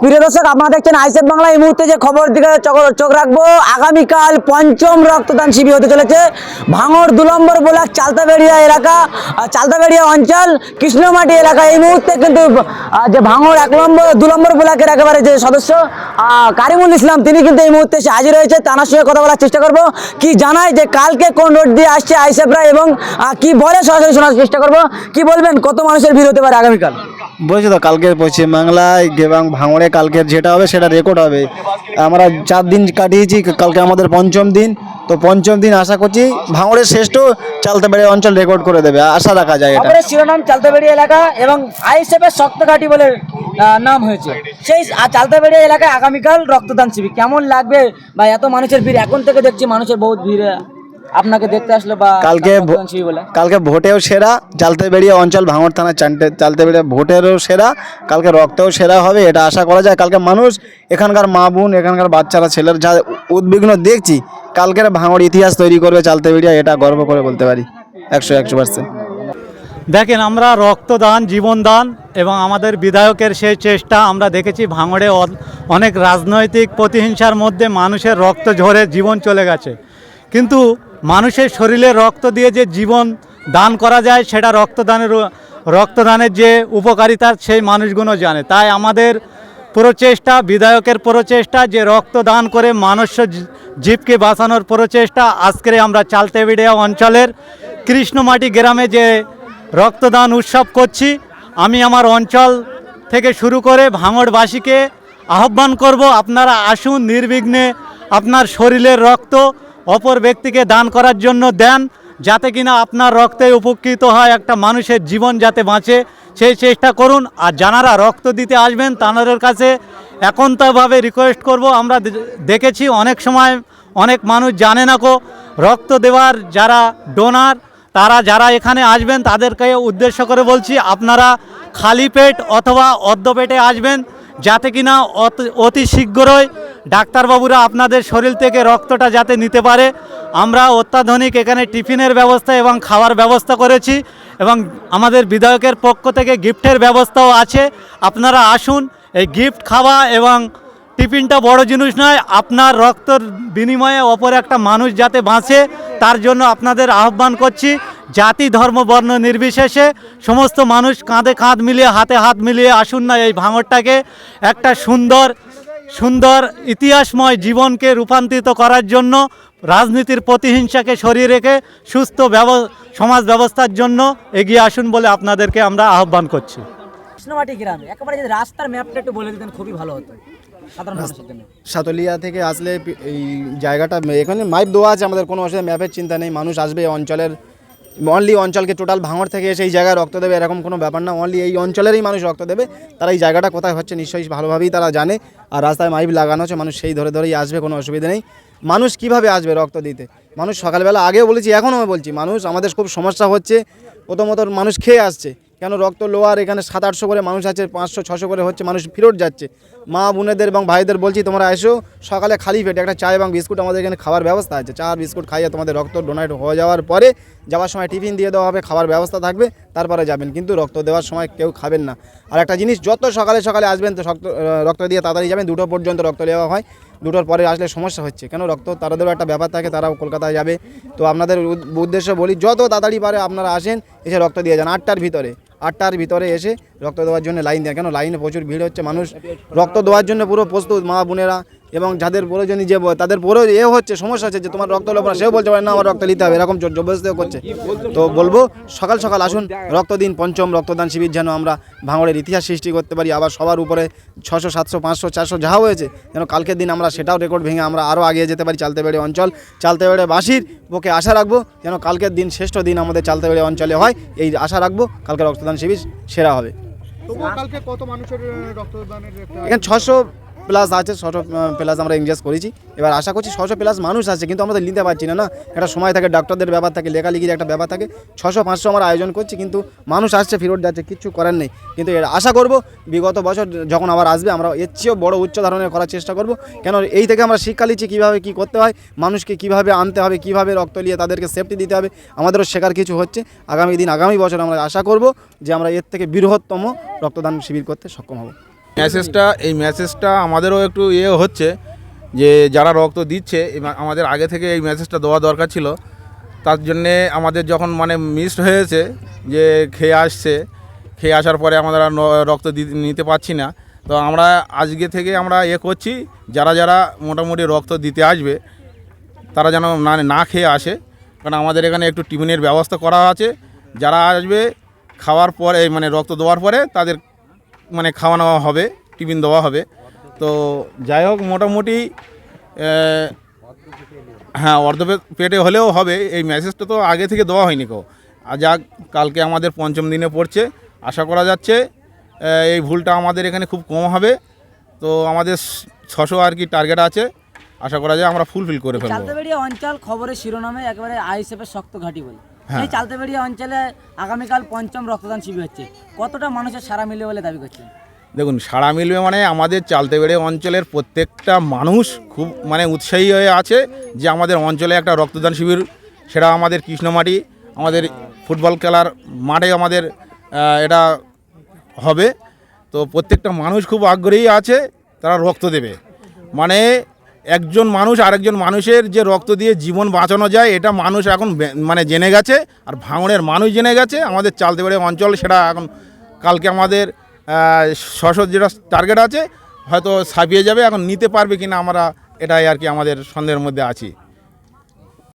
প্রিয় দর্শক, আপনারা দেখছেন আইসেফ বাংলা। এই মুহূর্তে যে খবর দিকে চোখ রাখবো, আগামীকাল পঞ্চম রক্তদান শিবির হতে চলেছে ভাঙড় 2 নম্বর ব্লক চালতাবেড়িয়া এলাকা, চালতাবেড়িয়া অঞ্চল কৃষ্ণমাটি এলাকা। এই মুহূর্তে কিন্তু যে ভাঙড় 2 নম্বর ব্লকের একেবারে যে সদস্য কারিমুল ইসলাম, তিনি কিন্তু এই মুহূর্তে এসে হাজির হয়েছে। তার সঙ্গে কথা বলার চেষ্টা করবো, কি জানায় যে কালকে কোন রোড দিয়ে আসছে আইসেফরা এবং কি বলে সরাসরি শোনার চেষ্টা করবো। কি বলবেন, কত মানুষের ভিড় হতে পারে আগামীকাল? বলছি তো, কালকে পশ্চিমবাংলায় এবং ভাঙড়ে কালকের যেটা হবে সেটা রেকর্ড হবে। আমরা 4 দিন কাটিয়েছি, কালকে আমাদের পঞ্চম দিন। তো পঞ্চম দিন আশা করছি ভাঙড়ের শ্রেষ্ঠ চালতাবেড়িয়া অঞ্চল রেকর্ড করে দেবে, আশা রাখা যায়। এটা শিরোনাম চালতাবেড়িয়া এলাকা এবং আইএসএফের শক্তঘাটি বলে নাম হয়েছে সেই চালতাবেড়িয়া এলাকায় আগামীকাল রক্তদান শিবির। কেমন লাগবে বা এত মানুষের ভিড়? এখন থেকে দেখছি মানুষের বহুত ভিড় আপনাকে দেখতে আসলো বা কালকে ভোটেও সেরা চালতাবেড়িয়া অঞ্চল, ভাঙড় থানা চালতাবেড়িয়া ভোটেরও সেরা, কালকে রক্তেও সেরা হবে, এটা আশা করা যায়। কালকে মানুষ, এখানকার মা বোন, এখানকার বাচ্চারা, ছেলের যা উদ্বিগ্ন দেখছি, কালকের ভাঙড় ইতিহাস তৈরি করবে চালতাবেড়িয়া, এটা গর্ব করে বলতে পারি 100%। দেখেন, আমরা রক্তদান, জীবনদান এবং আমাদের বিধায়কের সেই চেষ্টা আমরা দেখেছি। ভাঙড়ে অনেক রাজনৈতিক প্রতিহিংসার মধ্যে মানুষের রক্ত ঝরে জীবন চলে গেছে, কিন্তু মানুষের শরীরে রক্ত দিয়ে যে জীবন দান করা যায়, সেটা রক্তদানের যে উপকারিতা সেই মানুষগুলো জানে। তাই আমাদের প্রচেষ্টা, বিধায়কের প্রচেষ্টা যে রক্তদান করে মানুষ জীবকে বাঁচানোর প্রচেষ্টা। আজকে আমরা চালতাবেড়িয়া অঞ্চলের কৃষ্ণমাটি গ্রামে যে রক্তদান উৎসব করছি, আমি আমার অঞ্চল থেকে শুরু করে ভাঙড়বাসীকে আহ্বান করব, আপনারা আসুন, নির্বিঘ্নে আপনার শরীরের রক্ত অপর ব্যক্তিকে দান করার জন্য দেন, যাতে কিনা আপনার রক্তে উপকৃত হয়, একটা মানুষের জীবন যাতে বাঁচে, সেই চেষ্টা করুন। আর যারা রক্ত দিতে আসবেন তাদের কাছে একান্তভাবে রিকোয়েস্ট করব, আমরা দেখেছি অনেক সময় অনেক মানুষ জানে না রক্ত দেওয়ার যারা ডোনার, তারা যারা এখানে আসবেন তাদেরকে উদ্দেশ্য করে বলছি, আপনারা খালি পেট অথবা অর্ধ পেটে আসবেন, যাতে কিনা অতি শীঘ্রই ডাক্তারবাবুরা আপনাদের শরীর থেকে রক্তটা যাতে নিতে পারে। আমরা অত্যাধুনিক এখানে টিফিনের ব্যবস্থা এবং খাওয়ার ব্যবস্থা করেছি এবং আমাদের বিধায়কের পক্ষ থেকে গিফটের ব্যবস্থাও আছে। আপনারা আসুন, এই গিফট খাওয়া এবং টিফিনটা বড় জিনিস নয়, আপনার রক্তর বিনিময়ে অপর একটা মানুষ যাতে বাঁচে তার জন্য আপনাদের আহ্বান করছি। জাতি, ধর্ম, বর্ণ নির্বিশেষে সমস্ত মানুষ কাঁধে কাঁধ মিলিয়ে, হাতে হাত মিলিয়ে আসুন না, এই ভাঙড়টাকে একটা সুন্দর ইতিহাসময় জীবনকে রূপান্তরিত করার জন্য, রাজনীতির প্রতিহিংসাকে সরিয়ে রেখে সুস্থ সমাজ ব্যবস্থার জন্য এগিয়ে আসুন বলে আপনাদেরকে আমরা আহ্বান করছি। কৃষ্ণমাটি গ্রামে একেবারে যদি রাস্তার ম্যাপটা একটু বলে দিতেন খুবই ভালো হতো সাধারণ মানুষের জন্য। সাতলিয়া থেকে আসলে এই জায়গাটা, এখানে মাইপ দেওয়া আছে, আমাদের কোনো অসুবিধা, ম্যাপের চিন্তা নেই। মানুষ আসবে অঞ্চলের, অনলি অঞ্চলকে, টোটাল ভাঙড় থেকে এসে এই জায়গায় রক্ত দেবে এরকম কোনো ব্যাপার না, অনলি এই অঞ্চলেরই মানুষ রক্ত দেবে। তারা এই জায়গাটা কোথায় হচ্ছে নিশ্চয়ই ভালোভাবেই তারা জানে, আর রাস্তায় মাইপ লাগানো আছে, মানুষ সেই ধরেই আসবে, কোনো অসুবিধা নেই। মানুষ কিভাবে আসবে রক্ত দিতে? মানুষ সকালবেলা, আগেও বলেছি এখনও বলছি, মানুষ, আমাদের খুব সমস্যা হচ্ছে। প্রথমত মানুষ খেয়ে আসছে, কেন রক্ত লোয়ার এখানে 700-800 করে মানুষ আছে, 500-600 করে হচ্ছে, মানুষ ফেরত যাচ্ছে। মা বোনেদের এবং ভাইদের বলছি, তোমরা এসো সকালে খালি পেটে, একটা চা এবং বিস্কুট আমাদের এখানে খাওয়ার ব্যবস্থা আছে, চা বিস্কুট খাইয়ে তোমাদের রক্ত ডোনেট হয়ে যাওয়ার পরে যাওয়ার সময় টিফিন দিয়ে দেওয়া হবে, খাবার ব্যবস্থা থাকবে, তারপরে যাবেন, কিন্তু রক্ত দেওয়ার সময় কেউ খাবেন না। আর একটা জিনিস, যত সকালে আসবেন তো রক্ত দিয়ে তাড়াতাড়ি যাবেন, 2টো পর্যন্ত রক্ত নেওয়া হয়, 2টোর পরে আসলে সমস্যা হচ্ছে, কেন রক্ত তাদেরও একটা ব্যাপার থাকে, তারাও কলকাতায় যাবে। তো আপনাদের উদ্দেশ্য বলি, যত তাড়াতাড়ি পারে আপনারা আসেন, এসে রক্ত দিয়ে যান। 8টার ভিতরে এসে রক্ত দেওয়ার জন্য লাইন দেন, কেন লাইনে প্রচুর ভিড় হচ্ছে, মানুষ রক্ত দেওয়ার জন্য পুরো প্রস্তুত, মা বোনেরা এবং যাদের প্রয়োজনই যে তাদের পরেও হচ্ছে, সমস্যা হচ্ছে যে তোমার রক্ত লোক না, সেও বলতে পারে না আমার রক্ত নিতে হবে, এরকম জবরদস্তি করছে। তো বলবো সকাল আসুন, রক্ত দিন। পঞ্চম রক্তদান শিবির যেন আমরা ভাঙড়ের ইতিহাস সৃষ্টি করতে পারি, আবার সবার উপরে 600, 700, 500, 400 যা হয়েছে, যেন কালকের দিন আমরা সেটাও রেকর্ড ভেঙে আমরা আরও এগিয়ে যেতে পারি। চালতাবেড়িয়া অঞ্চল, চালতাবেড়িয়াবাসীর পক্ষে আশা রাখবো যেন কালকের দিন শ্রেষ্ঠ দিন আমাদের চালতাবেড়িয়া অঞ্চলে হয়, এই আশা রাখবো। কালকে রক্তদান শিবির সেরা হবে। কালকে কত মানুষের রক্তদানের? এখানে 600 প্লাস আছে, 600 প্লাস আমরা এনগেজ করেছি। এবার আশা করছি 600 প্লাস মানুষ আছে, কিন্তু আমরা নিতে পারছি না, একটা সময় থাকে, ডাক্তারদের ব্যাপার থাকে, লেখালেখির একটা ব্যাপার থাকে। 600-500 আমরা আয়োজন করছি, কিন্তু মানুষ আসছে, ফেরত যাচ্ছে, কিচ্ছু করার নেই। কিন্তু এর আশা করব বিগত বছর যখন আবার আসবে, আমরা এর চেয়েও বড় উচ্চ ধরনের করার চেষ্টা করব, কেন এই থেকে আমরা শিক্ষা নিচ্ছি কীভাবে কী করতে হয়, মানুষকে কীভাবে আনতে হবে, কীভাবে রক্ত নিয়ে তাদেরকে সেফটি দিতে হবে, আমাদেরও শেখার কিছু হচ্ছে। আগামী বছর আমরা আশা করব যে আমরা এর থেকে বৃহত্তম রক্তদান শিবির করতে সক্ষম হব। মেসেজটা আমাদেরও একটু হচ্ছে যে যারা রক্ত দিচ্ছে আমাদের আগে থেকে এই মেসেজটা দেওয়া দরকার ছিল। তার জন্যে আমাদের যখন মানে মিসড হয়েছে যে খেয়ে আসার পরে আমরা রক্ত নিতে পারছি না, তো আমরা আজকে থেকে আমরা করছি যারা যারা মোটামুটি রক্ত দিতে আসবে তারা যেন না খেয়ে আসে, কারণ আমাদের এখানে একটু টিফিনের ব্যবস্থা করা আছে। যারা আসবে খাওয়ার পরে মানে রক্ত দেওয়ার পরে তাদের মানে খাওয়ানো হবে, টিফিন দেওয়া হবে। তো যাই হোক মোটামুটি হ্যাঁ অর্ধ পেটে হলেও হবে। এই মেসেজটা তো আগে থেকে দেওয়া হয়নি কেউ। আর যাক, কালকে আমাদের পঞ্চম দিনে পড়ছে, আশা করা যাচ্ছে এই ভুলটা আমাদের এখানে খুব কম হবে। তো আমাদের 600 আর কি টার্গেট আছে, আশা করা যায় আমরা ফুলফিল করে ফেলবো। চালতাবেড়িয়া অঞ্চল খবরের শিরোনামে একেবারে আইএসএফের শক্ত ঘাঁটি বলে। হ্যাঁ। এই চালতাবেড়িয়া অঞ্চলে আগামীকাল ৫ম রক্তদান শিবির হচ্ছে, কতটা মানুষের সাড়া মিলবে বলে দাবি করছেন? দেখুন, সাড়া মিলবে মানে আমাদের চালতেবেড়ে অঞ্চলের প্রত্যেকটা মানুষ খুব মানে উৎসাহী হয়ে আছে যে আমাদের অঞ্চলে একটা রক্তদান শিবির, সেটা আমাদের কৃষ্ণমাটি আমাদের ফুটবল খেলার মাঠে আমাদের এটা হবে। তো প্রত্যেকটা মানুষ খুব আগ্রহী আছে, তারা রক্ত দেবে। মানে একজন মানুষ আরেকজন মানুষের যে রক্ত দিয়ে জীবন বাঁচানো যায় এটা মানুষ এখন মানে জেনে গেছে, আর ভাঙড়ের মানুষ জেনে গেছে। আমাদের চালতেবেড়ে অঞ্চল সেটা এখন কালকে আমাদের 600 যেটা টার্গেট আছে হয়তো ছাপিয়ে যাবে, এখন নিতে পারবে কিনা আমরা এটাই আর কি আমাদের সন্দেহের মধ্যে আছি।